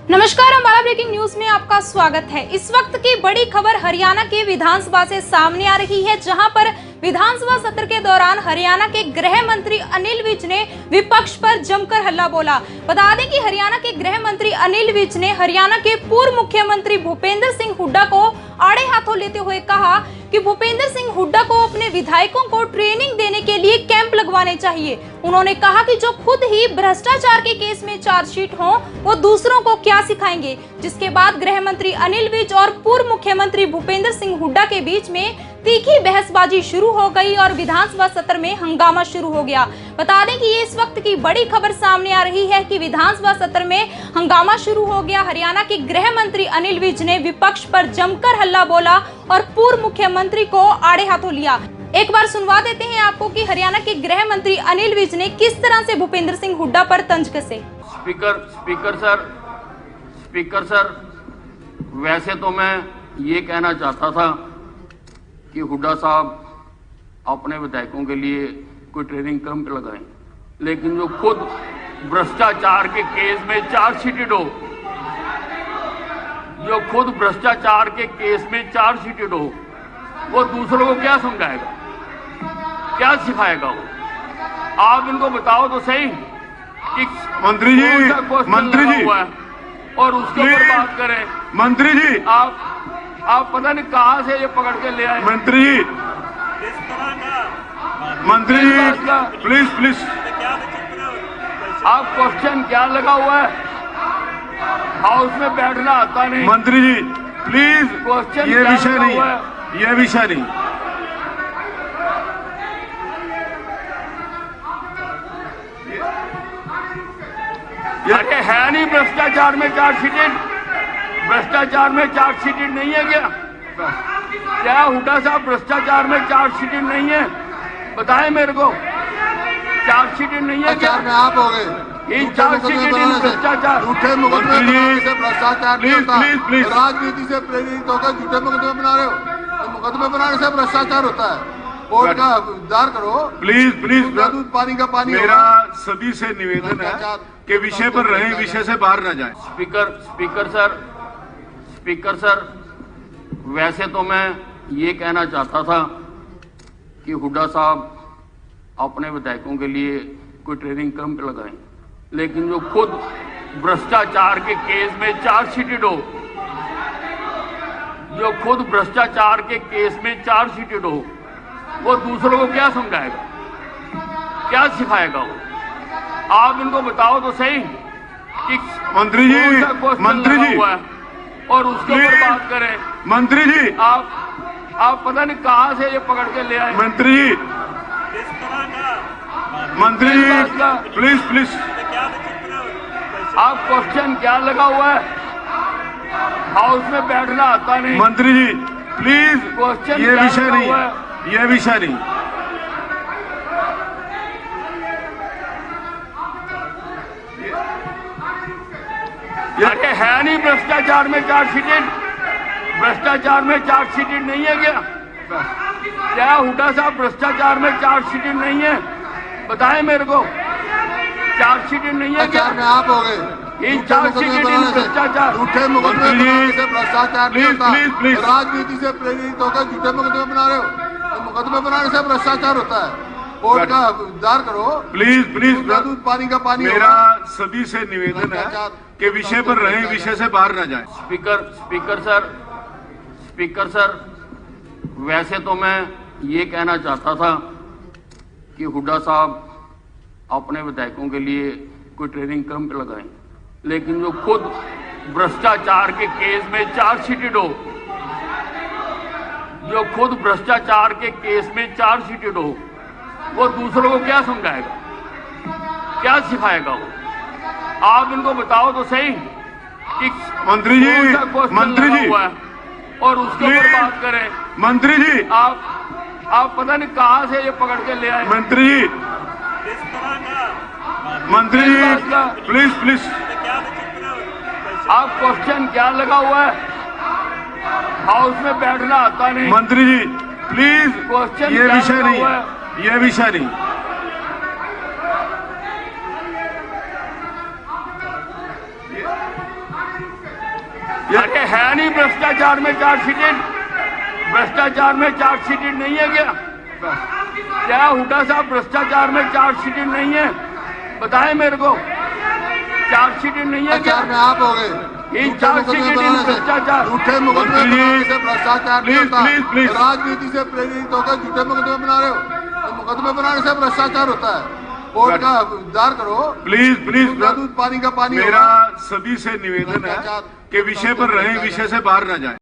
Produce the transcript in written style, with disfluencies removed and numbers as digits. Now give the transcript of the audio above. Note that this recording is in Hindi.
नमस्कार, हमारा ब्रेकिंग न्यूज में आपका स्वागत है। इस वक्त की बड़ी खबर हरियाणा के विधानसभा से सामने आ रही है, जहां पर विधानसभा सत्र के दौरान हरियाणा के गृह मंत्री अनिल विज ने विपक्ष पर जमकर हल्ला बोला। बता दें कि हरियाणा के गृह मंत्री अनिल विज ने हरियाणा के पूर्व मुख्यमंत्री भूपेंद्र सिंह हुड्डा को आड़े हाथों लेते हुए कहा कि भूपेंद्र सिंह हुड्डा को अपने विधायकों को ट्रेनिंग देने के लिए कैंप लगवाने चाहिए। उन्होंने कहा कि जो खुद ही भ्रष्टाचार के केस में चार्जशीट हो, वो दूसरों को क्या सिखाएंगे। जिसके बाद गृह मंत्री अनिल विज और पूर्व मुख्यमंत्री भूपेंद्र सिंह हुड्डा के बीच में तीखी बहसबाजी शुरू हो गई और विधानसभा सत्र में हंगामा शुरू हो गया। बता दें कि ये इस वक्त की बड़ी खबर सामने आ रही है कि विधानसभा सत्र में हंगामा शुरू हो गया। हरियाणा के गृह मंत्री अनिल विज ने विपक्ष पर जमकर हल्ला बोला और पूर्व मुख्यमंत्री को आड़े हाथों लिया। एक बार सुनवा देते हैं आपको कि हरियाणा के गृह मंत्री अनिल विज ने किस तरह से भूपेंद्र सिंह हुड्डा पर तंज कसे। स्पीकर सर, वैसे तो मैं ये कहना चाहता था कि हुड्डा साहब अपने विधायकों के लिए कोई ट्रेनिंग कैंप लगाएं, लेकिन जो खुद भ्रष्टाचार के केस में चार्जशीटेड हो, जो खुद भ्रष्टाचार के केस में चार्जशीटेड हो, वो दूसरों को क्या समझाएगा, क्या सिखाएगा वो। आप इनको बताओ तो सही कि मंत्री जी हुआ है और उसके ऊपर बात करें। मंत्री जी आप पता नहीं कहां से ये पकड़ के ले आए। मंत्री जी प्लीज आप क्वेश्चन क्या लगा हुआ है, हाउस में बैठना आता नहीं। मंत्री जी प्लीज, क्वेश्चन ये विषय नहीं, ये विषय नहीं। अरे है नहीं भ्रष्टाचार में चार्जशीटेड, भ्रष्टाचार में चार्जशीटेड नहीं है क्या हुड्डा साहब भ्रष्टाचार में चार्जशीटेड नहीं है? बताएं मेरे को, चार्जशीटेड नहीं है क्या? में आप हो गए चार्जशीटेड भ्रष्टाचार, झूठे मुकदमे बनाने से भ्रष्टाचार नहीं होता। प्लीज राजनीति से प्रेरित होकर झूठे मुकदमे बना रहे हो, मुकदमे बनाने से भ्रष्टाचार होता है। कोर्ट का इंतजार करो। प्लीज दूध पानी का पानी। मेरा सभी से निवेदन है कि विषय पर रहें, विषय से बाहर न जाएं। स्पीकर सर, वैसे तो मैं ये कहना चाहता था कि हुड्डा साहब अपने विधायकों के लिए कोई ट्रेनिंग कैंप लगाएं, लेकिन जो खुद भ्रष्टाचार के केस में चार्जशीटेड हो, जो खुद भ्रष्टाचार के केस में चार्जशीटेड हो, वो दूसरों को क्या समझाएगा, क्या सिखाएगा वो। आप इनको बताओ तो सही कि मंत्री जी हुआ है और उसके ऊपर बात करें। मंत्री जी आप पता नहीं कहां से ये पकड़ के ले आए। मंत्री जी प्लीज आप क्वेश्चन क्या लगा हुआ है, हाउस में बैठना आता नहीं। मंत्री जी प्लीज, क्वेश्चन ये विषय नहीं, ये विषय नहीं। अरे है नहीं भ्रष्टाचार में चार्जशीटेड, भ्रष्टाचार में चार्जशीटेड नहीं है क्या हुड्डा साहब भ्रष्टाचार में चार्जशीटेड नहीं है? बताएं मेरे को, चार्जशीटेड नहीं है क्या? में आप हो गए भ्रष्टाचार, झूठे मुकदमे बनाने से भ्रष्टाचार नहीं होता। प्लीज राजनीति से प्रेरित होकर झूठे मुकदमे बना रहे हो, मुकदमे बनाने से भ्रष्टाचार होता है। कोर्ट का इंतजार करो। प्लीज दूध पानी का पानी। मेरा सभी से निवेदन है कि विषय पर रहें, विषय से बाहर न जाएं। स्पीकर सर, वैसे तो मैं ये कहना चाहता था कि हुड्डा साहब अपने विधायकों के लिए कोई ट्रेनिंग कैंप लगाएं, लेकिन जो खुद भ्रष्टाचार के केस में चार्जशीटेड हो, जो खुद भ्रष्टाचार के केस में चार्जशीटेड हो, वो दूसरों को क्या समझाएगा, क्या सिखाएगा वो। आप इनको बताओ तो सही कि मंत्री जी हुआ है और उसके ऊपर बात करें। मंत्री जी आप पता नहीं कहां से ये पकड़ के ले आए। मंत्री जी प्लीज आप क्वेश्चन क्या लगा हुआ है, हाउस में बैठना आता नहीं। मंत्री जी प्लीज, क्वेश्चन ये विषय नहीं, ये विषय नहीं। अरे है नहीं भ्रष्टाचार में चार्जशीटेड, भ्रष्टाचार में चार्जशीटेड नहीं है क्या? क्या हुड्डा साहब भ्रष्टाचार में चार्जशीटेड नहीं है? बताएं मेरे को, चार्जशीटेड नहीं है क्या? भ्रष्टाचार में आप हो गए। इन चार्जशीटेड इन भ्रष्टाचार, झूठे मुकदमे बनाने से भ्रष्टाचार नहीं होता। प्लीज। राजनीति से प्रेरित होकर झूठे मुकदमे बना रहे हो, तो मुकदमे बनाने से भ्रष्टाचार होता है। कोर्ट का इंतजार करो। प्लीज दूध पानी का पानी मेरा होगा। सभी से निवेदन है कि विषय पर रहें, विषय से बाहर न जाएं।